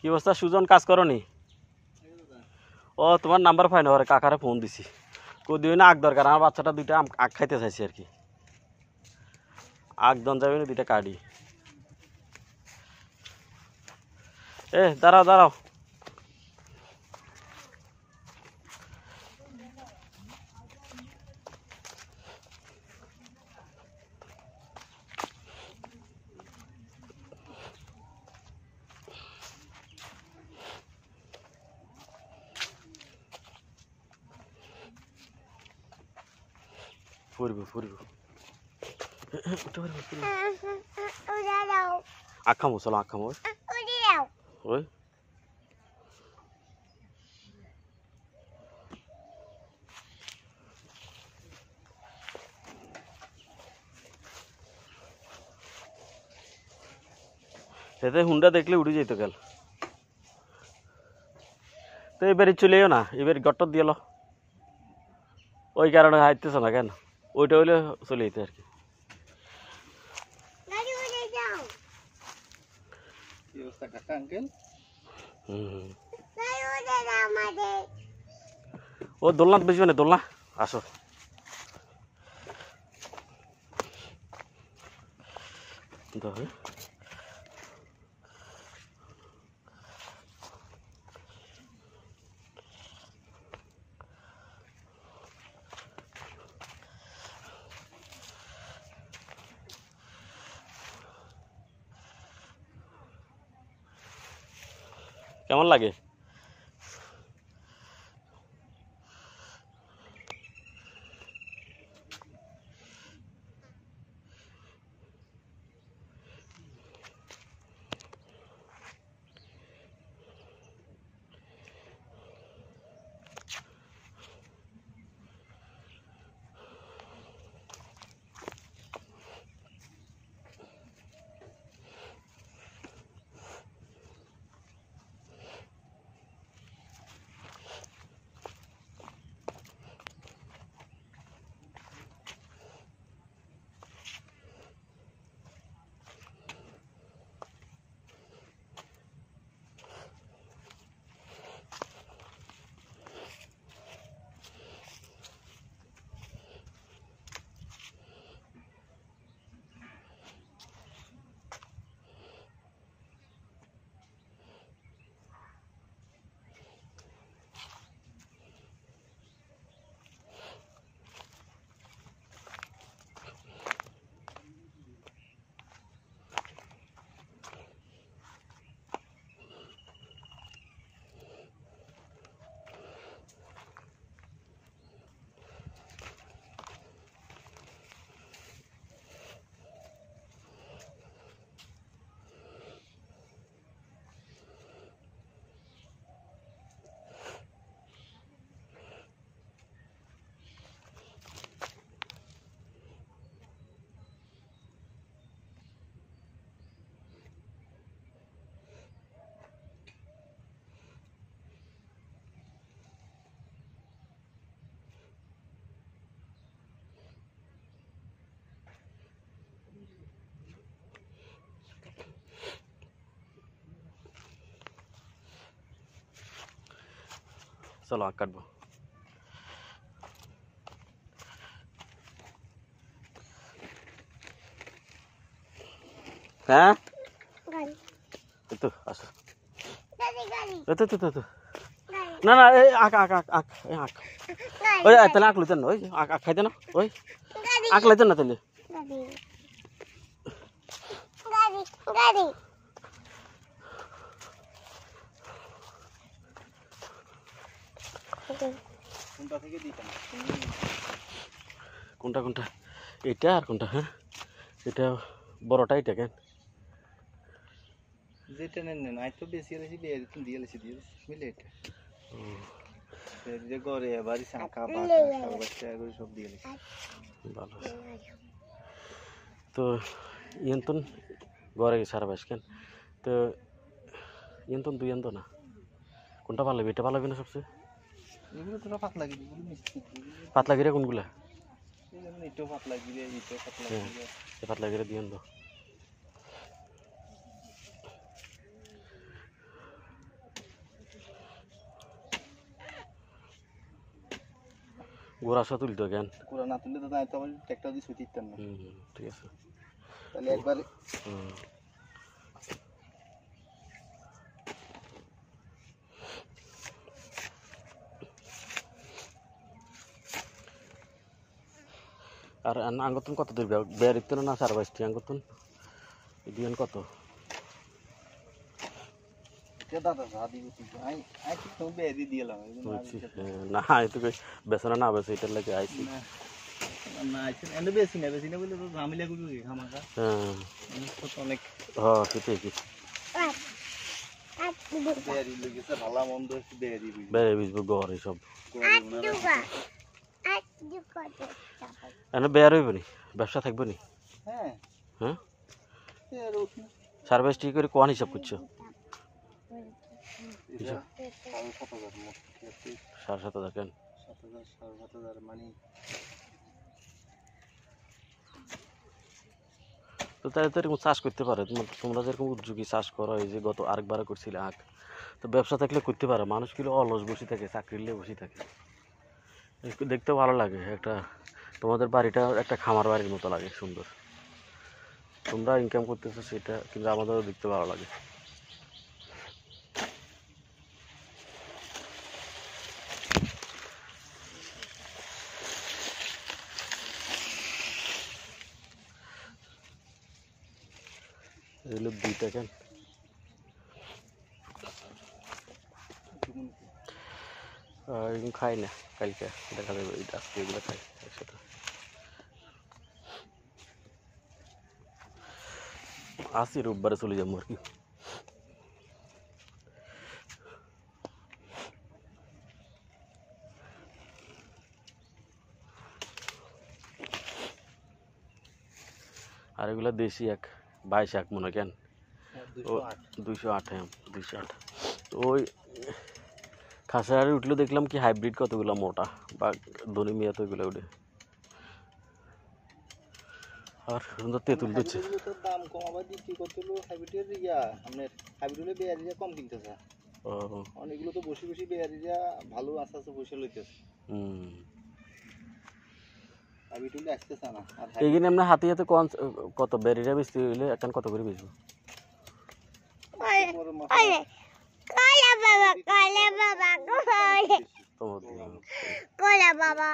কি অবস্থা সুজন, কাজ করনি? ও তোমার নাম্বার পাই না, ওরে কাকারে ফোন দিছি, কদিও না আগ দরকার, আমার বাচ্চাটা দুইটা আগ খাইতে চাইছি আর কি, আগ দন যাবে না দুইটা কাটি। দাঁড়াও দাঁড়াও, ফুরবো ফুরবো আগ খামো, চলো আগ খামো। ওই এতে হুন্ডা দেখলে উড়ে যেত গেল। তো এবারে চলেও না, এবার গট্টর দিয়ে ওই কারণে হাইতেছ না কেন, ওইটা হইলে চলে যেতে আর কি। ও দোলনা বেশি না, দোলনা আসো। কেমন লাগে? চলো আগ কাটবো। হ্যাঁ তো আসো, না না এই আঁক আঁক আঁক আঁক আঁক, ওই তাহলে আঁক লইতেন না, ওই আঁক আঁক খাইতে না, ওই আঁক লাইতেন না তাহলে। কোনটা কোনটা, এটা আর কোনটা? হ্যাঁ এটা বড়টা, এটা কেন যেটা নেন না আই তো বেশি এলেছি দিয়ে মিলে এটা যে ঘরে বাড়ি শাঁখা বাচ্চা এগুলো সব দিয়ে এলেছি। ভালো তো ইয়ন্তন ঘরে সারা বাস কেন তো ইয়ন্তন দুই এন্ত না, কোনটা ভালো লাগবে? এটা ভালো লাগবে না সবচেয়ে? এগুলো তোরা পাতলা গিরি পাতলা গিরে কোনগুলা? এটাও পাতলা গিরে, এটাও পাতলা গিরে, পাতলা গিরে দিয়েন তো। গোড়া সহ তুলতে কেন? কোরা না তুললে তো তাই তো আবার ট্র্যাক্টর দিয়ে ছুটি দিতাম না। ঠিক আছে। তাহলে একবার আর আঙ্গতন কত দূর বের ইত্তন না 4-5টি আঙ্গতন দিবেন কত? দাদা দাদি আই আই তো বেদি দিলাম না তো বেসনা না বেসে এটার লাগে আইছি না আইছে এন্ড বেশি না বলে তো ঝামেলা করবে কি খামাকা। তো অনেক সেটাই কি বেরি লগেছে ভালো মন্দ একটু বেরি বুঝি বেরে বিজবো গড়ে সব এনে বের হইব নি ব্যবসা থাকবে নি? হ্যাঁ হ্যাঁ এর ওঠে সার্ভিস ঠিক করে কোন হিসাব করছো? 7,500 কেন? 7,000 মানে তো তাই তো এরকম চাষ করতে পারে। তোমরা যেরকম উদ্যোগী চাষ করো, এই যে গত আরেকবার করছিলে আখ, তো ব্যবসা থাকলে করতে পারে। মানুষগুলো অলস বসে থাকে, চাকরিলে বসে থাকে, দেখতে ভালো লাগে। একটা তোমাদের বাড়িটা একটা খামার বাড়ির মতো লাগে, সুন্দর। তোমরা ইনকাম করতেছো সেটা, কিন্তু আমাদেরও দেখতে ভালো লাগে। এগুলো 2টা কেন? এরকম খাই না, কালকে দেখা যাবে। আজকে এগুলো খাই একসাথে। আসি রোববারে চলে যাবো আর কি। আর এগুলো দেশি এক 22 এক মনে কেন? 208। হ্যাঁ 208। তো ওই খাসারি উঠলে দেখলাম কি হাইব্রিড কতগুলো মোটা, বা ধনী মিয়া তো এগুলো উঠে। আর সুন্দর তেঁতুল দিচ্ছে। দাম কম আবার বিক্রি করতে হলো হাইব্রিডের ইয়া আপনার হাইব্রিডে বেয়ারিরা কম কিনতেছে। অনেকগুলো তো বসে বসে বেয়ারিরা ভালো আস্তে আস্তে বসে লইতেছে। হাইব্রিডে আসতেছে না। আর এইখানে আমরা হাতে হাতে কত বেরিরা বেশি হইলে এখন কত করে বেচবো? কালা বাবা তোমার বাবা